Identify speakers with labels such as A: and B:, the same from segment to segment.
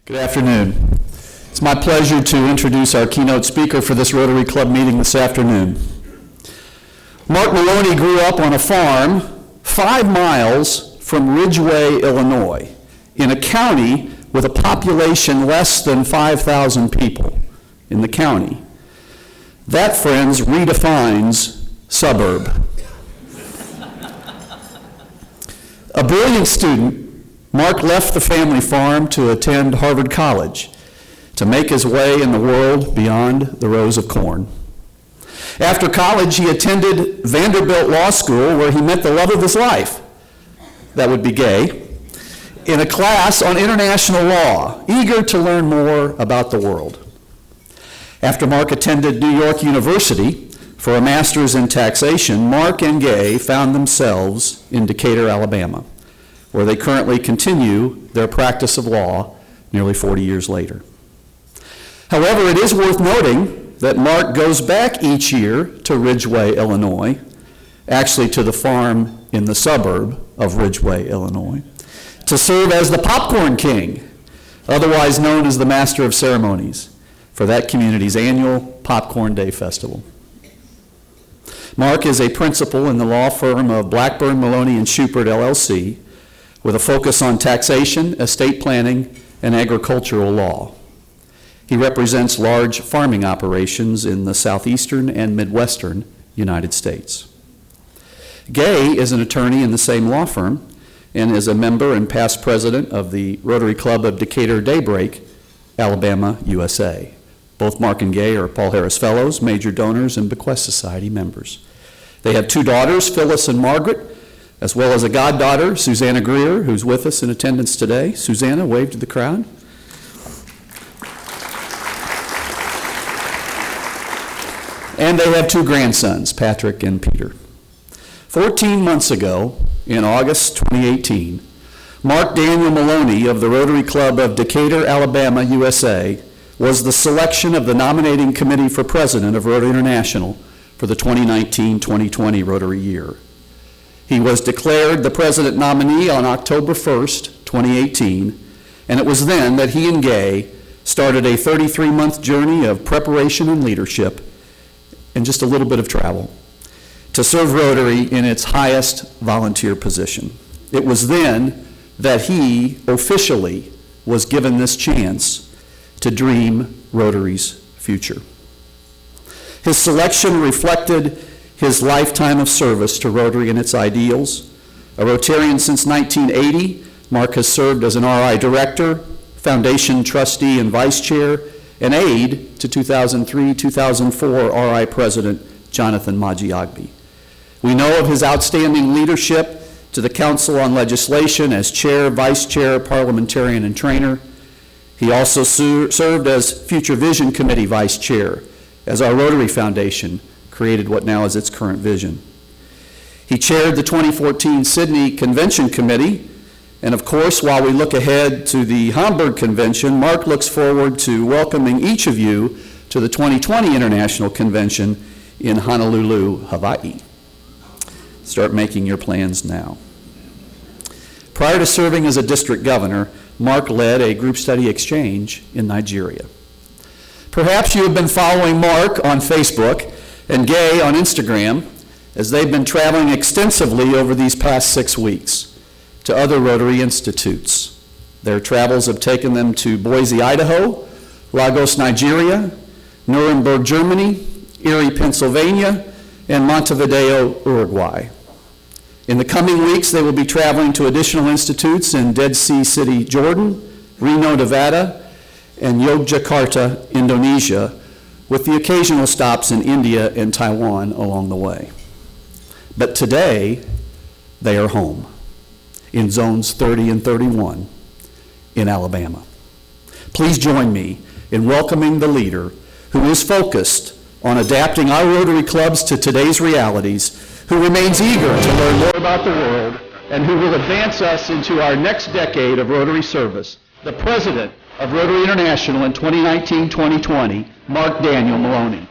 A: Good afternoon. It's my pleasure to introduce our keynote speaker for this Rotary Club meeting this afternoon. Mark Maloney grew up on a farm 5 miles from Ridgway, Illinois, in a county with a population less than 5,000 people in the county. That, friends, redefines suburb. A brilliant student, Mark left the family farm to attend Harvard College to make his way in the world beyond the rows of corn. After college, he attended Vanderbilt Law School, where he met the love of his life, that would be gay, in a class on international law, eager to learn more about the world. After Mark attended New York University for a master's in taxation, Mark and Gay found themselves in Decatur, Alabama, where they currently continue their practice of law nearly 40 years later. However, it is worth noting that Mark goes back each year to Ridgway, Illinois, actually to the farm in the suburb of Ridgway, Illinois, to serve as the Popcorn King, otherwise known as the Master of Ceremonies, for that community's annual Popcorn Day Festival. Mark is a principal in the law firm of Blackburn, Maloney, and Schubert, LLC, with a focus on taxation, estate planning, and agricultural law. He represents large farming operations in the southeastern and midwestern United States. Gay is an attorney in the same law firm and is a member and past president of the Rotary Club of Decatur Daybreak, Alabama, USA. Both Mark and Gay are Paul Harris Fellows, major donors, and Bequest Society members. They have 2 daughters, Phyllis and Margaret, as well as a goddaughter, Susanna Greer, who's with us in attendance today. Susanna, wave to the crowd. And they have 2 grandsons, Patrick and Peter. 14 months ago, in August 2018, Mark Daniel Maloney of the Rotary Club of Decatur, Alabama, USA, was the selection of the nominating committee for president of Rotary International for the 2019-2020 Rotary year. He was declared the president nominee on October 1st, 2018, and it was then that he and Gay started a 33-month journey of preparation and leadership and just a little bit of travel to serve Rotary in its highest volunteer position. It was then that he officially was given this chance to dream Rotary's future. His selection reflected his lifetime of service to Rotary and its ideals. A Rotarian since 1980, Mark has served as an RI director, foundation trustee and vice chair, and aide to 2003-2004 RI president Jonathan Maggiagbi. We know of his outstanding leadership to the Council on Legislation as chair, vice chair, parliamentarian, and trainer. He also served as Future Vision Committee vice chair as our Rotary Foundation created what now is its current vision. He chaired the 2014 Sydney Convention Committee, and of course, while we look ahead to the Hamburg Convention, Mark looks forward to welcoming each of you to the 2020 International Convention in Honolulu, Hawaii. Start making your plans now. Prior to serving as a district governor, Mark led a group study exchange in Nigeria. Perhaps you have been following Mark on Facebook and Gay on Instagram, as they've been traveling extensively over these past 6 weeks to other Rotary institutes. Their travels have taken them to Boise, Idaho, Lagos, Nigeria, Nuremberg, Germany, Erie, Pennsylvania, and Montevideo, Uruguay. In the coming weeks, they will be traveling to additional institutes in Dead Sea City, Jordan, Reno, Nevada, and Yogyakarta, Indonesia, with the occasional stops in India and Taiwan along the way. But today, they are home in zones 30 and 31 in Alabama. Please join me in welcoming the leader who is focused on adapting our Rotary clubs to today's realities, who remains eager to learn more about the world, and who will advance us into our next decade of Rotary service, the president of Rotary International in 2019-2020, Mark Daniel Maloney.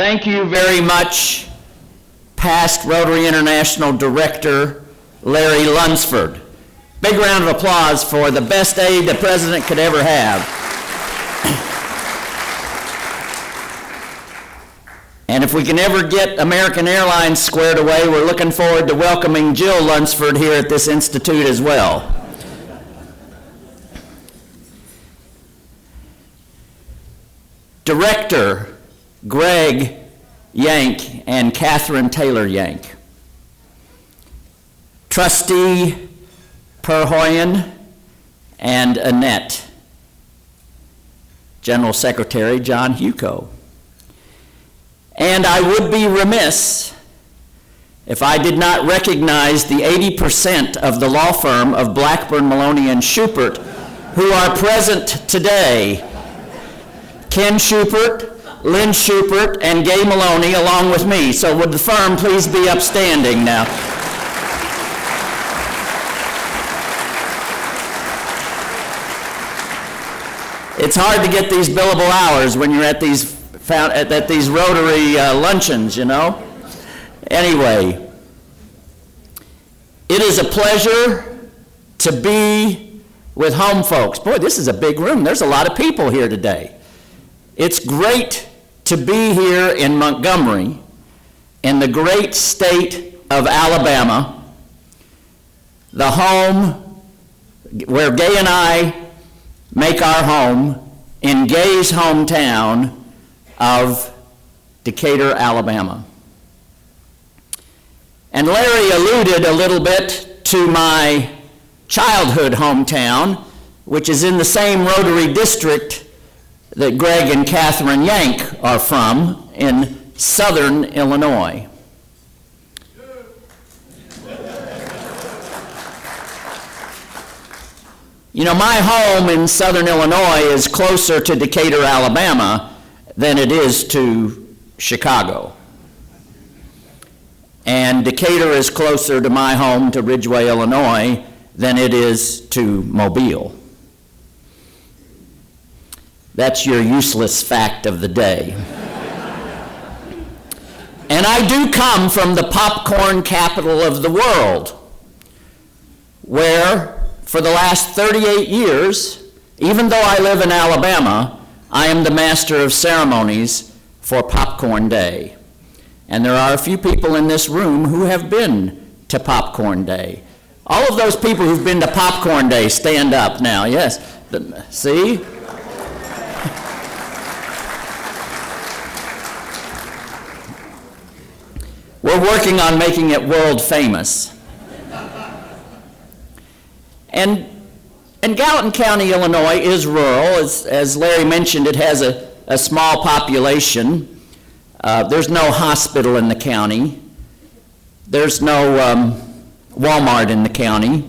B: Thank you very much, past Rotary International Director Larry Lunsford. Big round of applause for the best aide the president could ever have. And if we can ever get American Airlines squared away, we're looking forward to welcoming Jill Lunsford here at this institute as well. Director Greg Yank and Catherine Taylor Yank. Trustee Perhoyen and Annette. General Secretary John Huco. And I would be remiss if I did not recognize the 80% of the law firm of Blackburn, Maloney, and Schubert who are present today. Ken Schubert, Lynn Schubert, and Gay Maloney along with me. So would the firm please be upstanding now? It's hard to get these billable hours when you're at these Rotary luncheons, you know. Anyway, it is a pleasure to be with home folks. Boy, this is a big room. There's a lot of people here today. It's great to be here in Montgomery, in the great state of Alabama, the home where Gay and I make our home, in Gay's hometown of Decatur, Alabama. And Larry alluded a little bit to my childhood hometown, which is in the same Rotary district that Greg and Catherine Yank are from, in southern Illinois. You know, my home in southern Illinois is closer to Decatur, Alabama than it is to Chicago. And Decatur is closer to my home, to Ridgeway, Illinois, than it is to Mobile. That's your useless fact of the day. And I do come from the popcorn capital of the world, where for the last 38 years, even though I live in Alabama, I am the master of ceremonies for Popcorn Day. And there are a few people in this room who have been to Popcorn Day. All of those people who've been to Popcorn Day, stand up now, yes. See? We're working on making it world famous. And Gallatin County, Illinois is rural. As Larry mentioned, it has a small population. There's no hospital in the county. There's no Walmart in the county.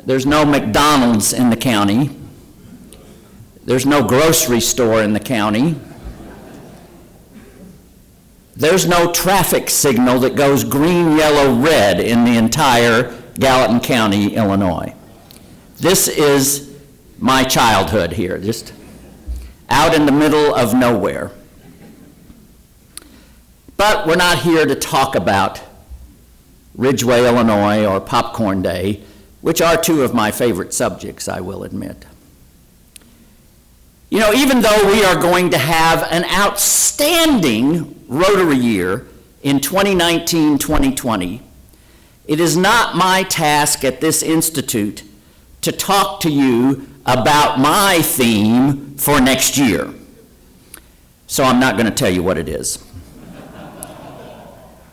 B: There's no McDonald's in the county. There's no grocery store in the county. There's no traffic signal that goes green, yellow, red in the entire Gallatin County, Illinois. This is my childhood here, just out in the middle of nowhere. But we're not here to talk about Ridgeway, Illinois, or Popcorn Day, which are two of my favorite subjects, I will admit. You know, even though we are going to have an outstanding Rotary year in 2019-2020, it is not my task at this institute to talk to you about my theme for next year. So I'm not going to tell you what it is.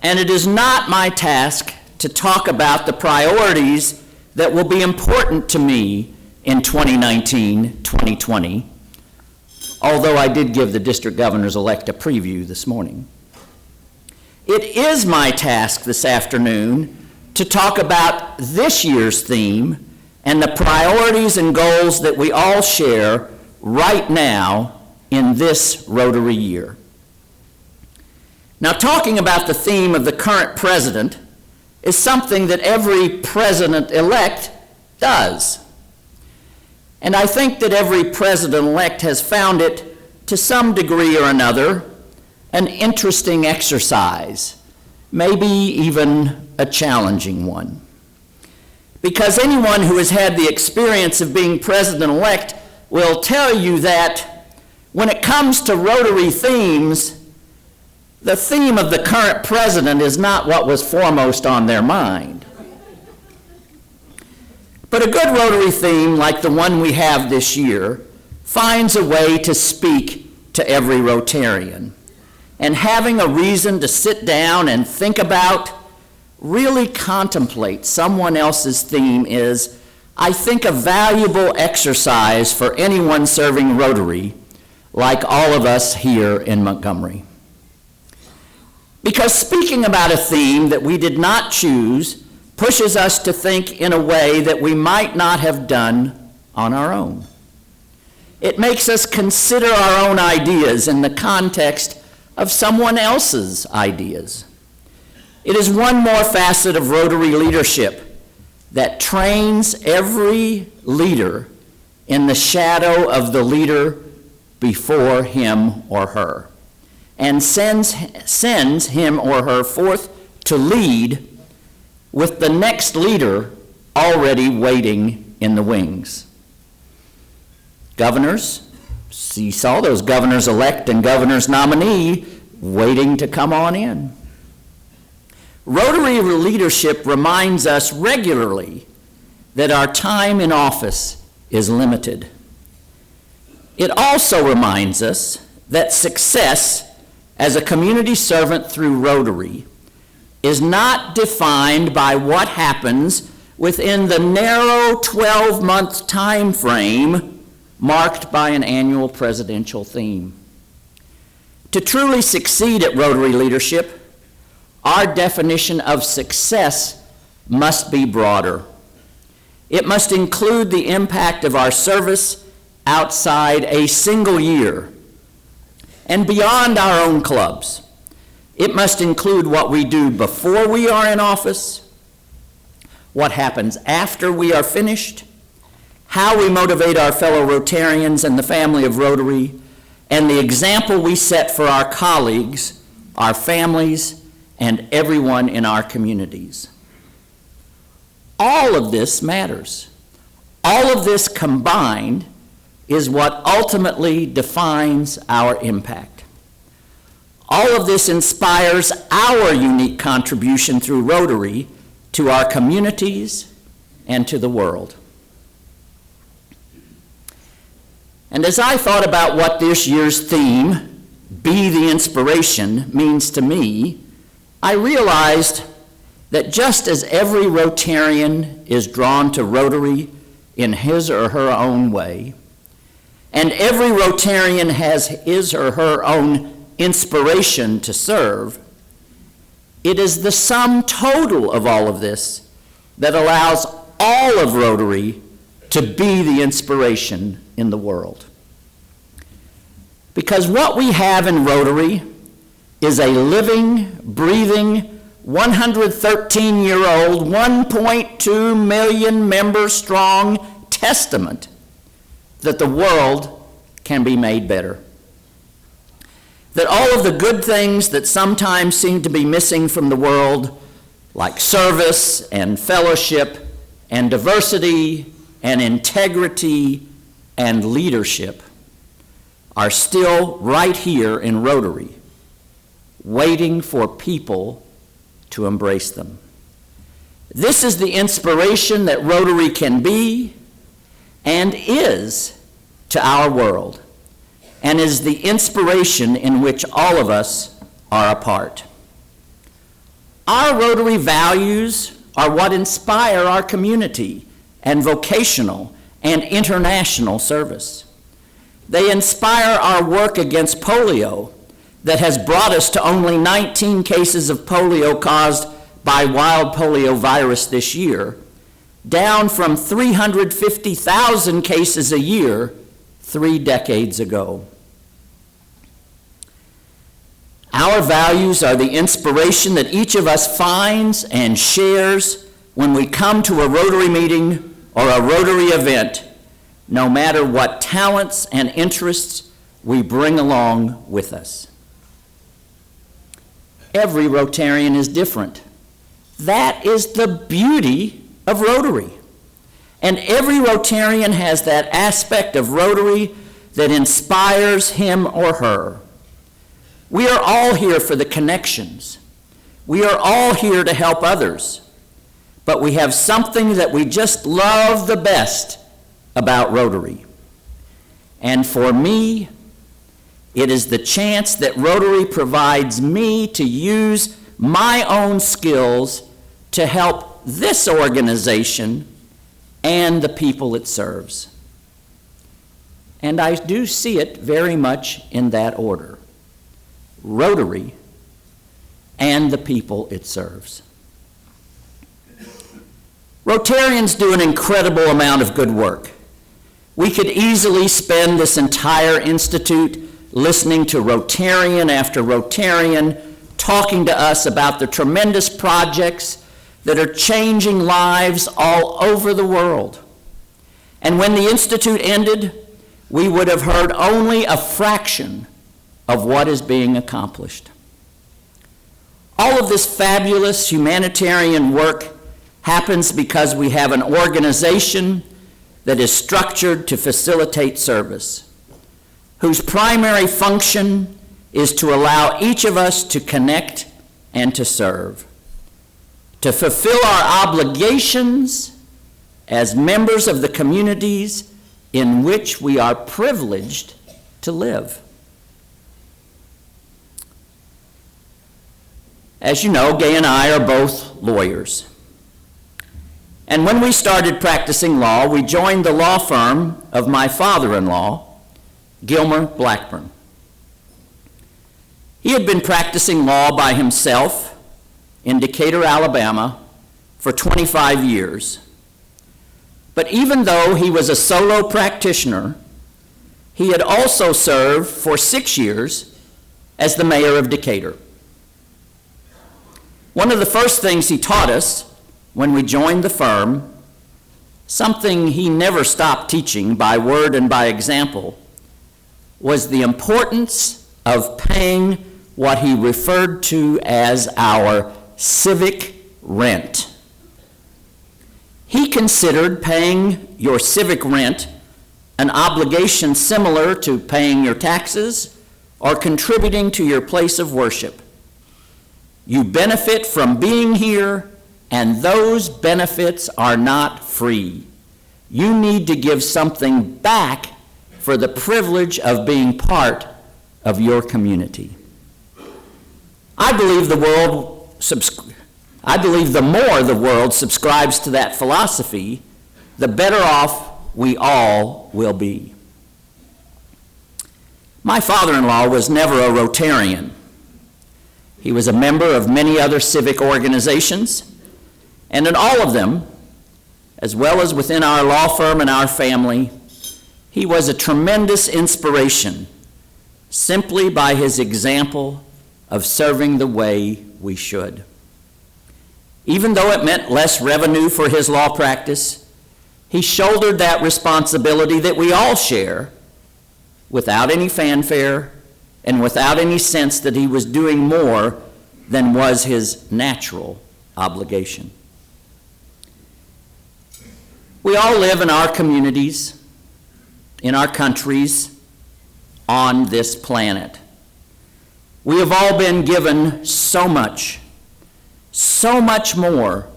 B: And it is not my task to talk about the priorities that will be important to me in 2019-2020, although I did give the district governors-elect a preview this morning. It is my task this afternoon to talk about this year's theme and the priorities and goals that we all share right now in this Rotary year. Now, talking about the theme of the current president is something that every president-elect does. And I think that every president-elect has found it, to some degree or another, an interesting exercise, maybe even a challenging one. Because anyone who has had the experience of being president-elect will tell you that when it comes to Rotary themes, the theme of the current president is not what was foremost on their mind. But a good Rotary theme, like the one we have this year, finds a way to speak to every Rotarian. And having a reason to sit down and think about, really contemplate someone else's theme is, I think, a valuable exercise for anyone serving Rotary, like all of us here in Montgomery. Because speaking about a theme that we did not choose pushes us to think in a way that we might not have done on our own. It makes us consider our own ideas in the context of someone else's ideas. It is one more facet of Rotary leadership that trains every leader in the shadow of the leader before him or her, and sends him or her forth to lead with the next leader already waiting in the wings. Governors, you saw those governors-elect and governors nominee waiting to come on in. Rotary leadership reminds us regularly that our time in office is limited. It also reminds us that success as a community servant through Rotary is not defined by what happens within the narrow 12-month time frame marked by an annual presidential theme. To truly succeed at Rotary leadership, our definition of success must be broader. It must include the impact of our service outside a single year and beyond our own clubs. It must include what we do before we are in office, what happens after we are finished, how we motivate our fellow Rotarians and the family of Rotary, and the example we set for our colleagues, our families, and everyone in our communities. All of this matters. All of this combined is what ultimately defines our impact. All of this inspires our unique contribution through Rotary to our communities and to the world. And as I thought about what this year's theme, Be the Inspiration, means to me, I realized that just as every Rotarian is drawn to Rotary in his or her own way, and every Rotarian has his or her own inspiration to serve, it is the sum total of all of this that allows all of Rotary to be the inspiration in the world. Because what we have in Rotary is a living, breathing, 113-year-old, 1.2 million member strong testament that the world can be made better. That all of the good things that sometimes seem to be missing from the world, like service and fellowship and diversity and integrity and leadership, are still right here in Rotary, waiting for people to embrace them. This is the inspiration that Rotary can be and is to our world, and is the inspiration in which all of us are a part. Our Rotary values are what inspire our community and vocational and international service. They inspire our work against polio that has brought us to only 19 cases of polio caused by wild polio virus this year, down from 350,000 cases a year 3 decades ago. Our values are the inspiration that each of us finds and shares when we come to a Rotary meeting or a Rotary event, no matter what talents and interests we bring along with us. Every Rotarian is different. That is the beauty of Rotary. And every Rotarian has that aspect of Rotary that inspires him or her. We are all here for the connections. We are all here to help others. But we have something that we just love the best about Rotary. And for me, it is the chance that Rotary provides me to use my own skills to help this organization and the people it serves. And I do see it very much in that order: Rotary and the people it serves. Rotarians do an incredible amount of good work. We could easily spend this entire institute listening to Rotarian after Rotarian talking to us about the tremendous projects that are changing lives all over the world. And when the institute ended, we would have heard only a fraction of what is being accomplished. All of this fabulous humanitarian work happens because we have an organization that is structured to facilitate service, whose primary function is to allow each of us to connect and to serve, to fulfill our obligations as members of the communities in which we are privileged to live. As you know, Gay and I are both lawyers. And when we started practicing law, we joined the law firm of my father-in-law, Gilmer Blackburn. He had been practicing law by himself in Decatur, Alabama, for 25 years. But even though he was a solo practitioner, he had also served for 6 years as the mayor of Decatur. One of the first things he taught us when we joined the firm, something he never stopped teaching by word and by example, was the importance of paying what he referred to as our civic rent. He considered paying your civic rent an obligation similar to paying your taxes or contributing to your place of worship. You benefit from being here, and those benefits are not free. You need to give something back for the privilege of being part of your community. I believe the more the world subscribes to that philosophy, the better off we all will be. My father-in-law was never a Rotarian. He was a member of many other civic organizations, and in all of them, as well as within our law firm and our family, he was a tremendous inspiration simply by his example of serving the way we should. Even though it meant less revenue for his law practice, he shouldered that responsibility that we all share without any fanfare and without any sense that he was doing more than was his natural obligation. We all live in our communities, in our countries, on this planet. We have all been given so much more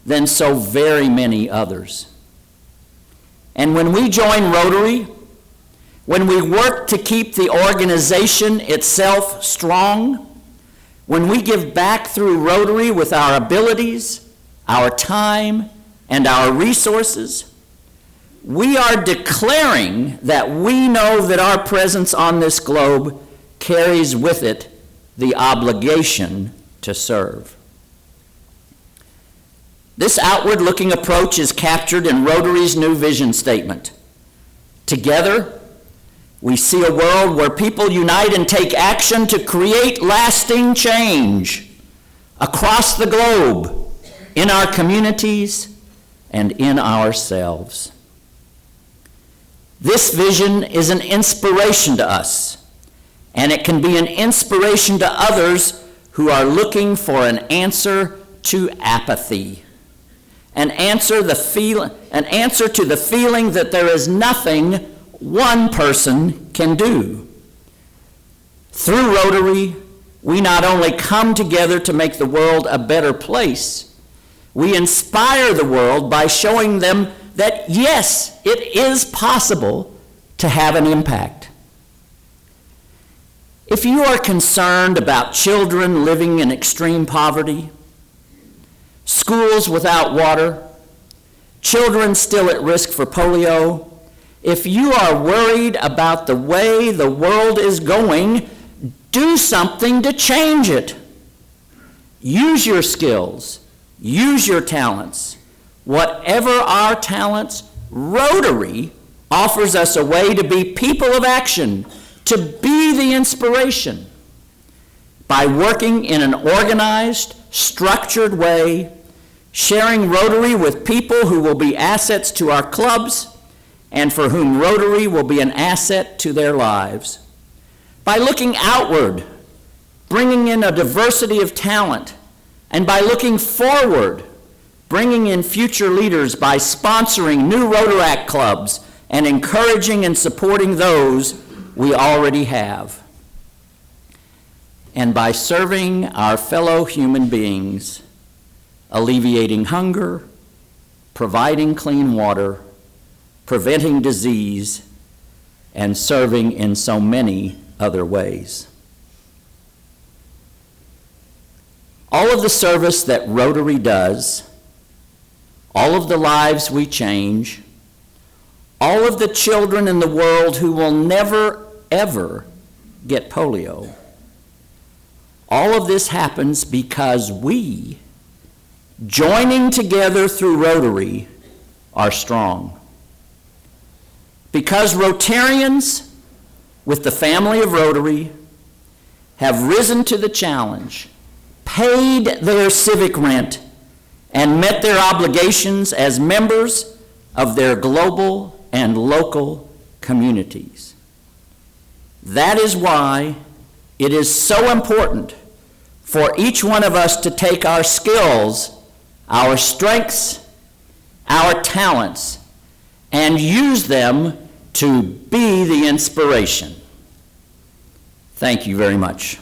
B: than so very many others. And when we join Rotary, when we work to keep the organization itself strong, when we give back through Rotary with our abilities, our time, and our resources, we are declaring that we know that our presence on this globe carries with it the obligation to serve. This outward-looking approach is captured in Rotary's new vision statement. Together, we see a world where people unite and take action to create lasting change across the globe, in our communities, and in ourselves. This vision is an inspiration to us, and it can be an inspiration to others who are looking for an answer to apathy, an answer to the feeling that there is nothing one person can do. Through Rotary, we not only come together to make the world a better place, we inspire the world by showing them that yes, it is possible to have an impact. If you are concerned about children living in extreme poverty, schools without water, children still at risk for polio, if you are worried about the way the world is going, do something to change it. Use your skills, use your talents. Whatever our talents, Rotary offers us a way to be people of action, to be the inspiration. By working in an organized, structured way, sharing Rotary with people who will be assets to our clubs and for whom Rotary will be an asset to their lives. By looking outward, bringing in a diversity of talent, and by looking forward, bringing in future leaders by sponsoring new Rotaract clubs and encouraging and supporting those we already have. And by serving our fellow human beings, alleviating hunger, providing clean water, preventing disease, and serving in so many other ways. All of the service that Rotary does, all of the lives we change, all of the children in the world who will never, ever get polio, all of this happens because we, joining together through Rotary, are strong. Because Rotarians, with the family of Rotary, have risen to the challenge, paid their civic rent, and met their obligations as members of their global and local communities. That is why it is so important for each one of us to take our skills, our strengths, our talents, and use them to be the inspiration. Thank you very much.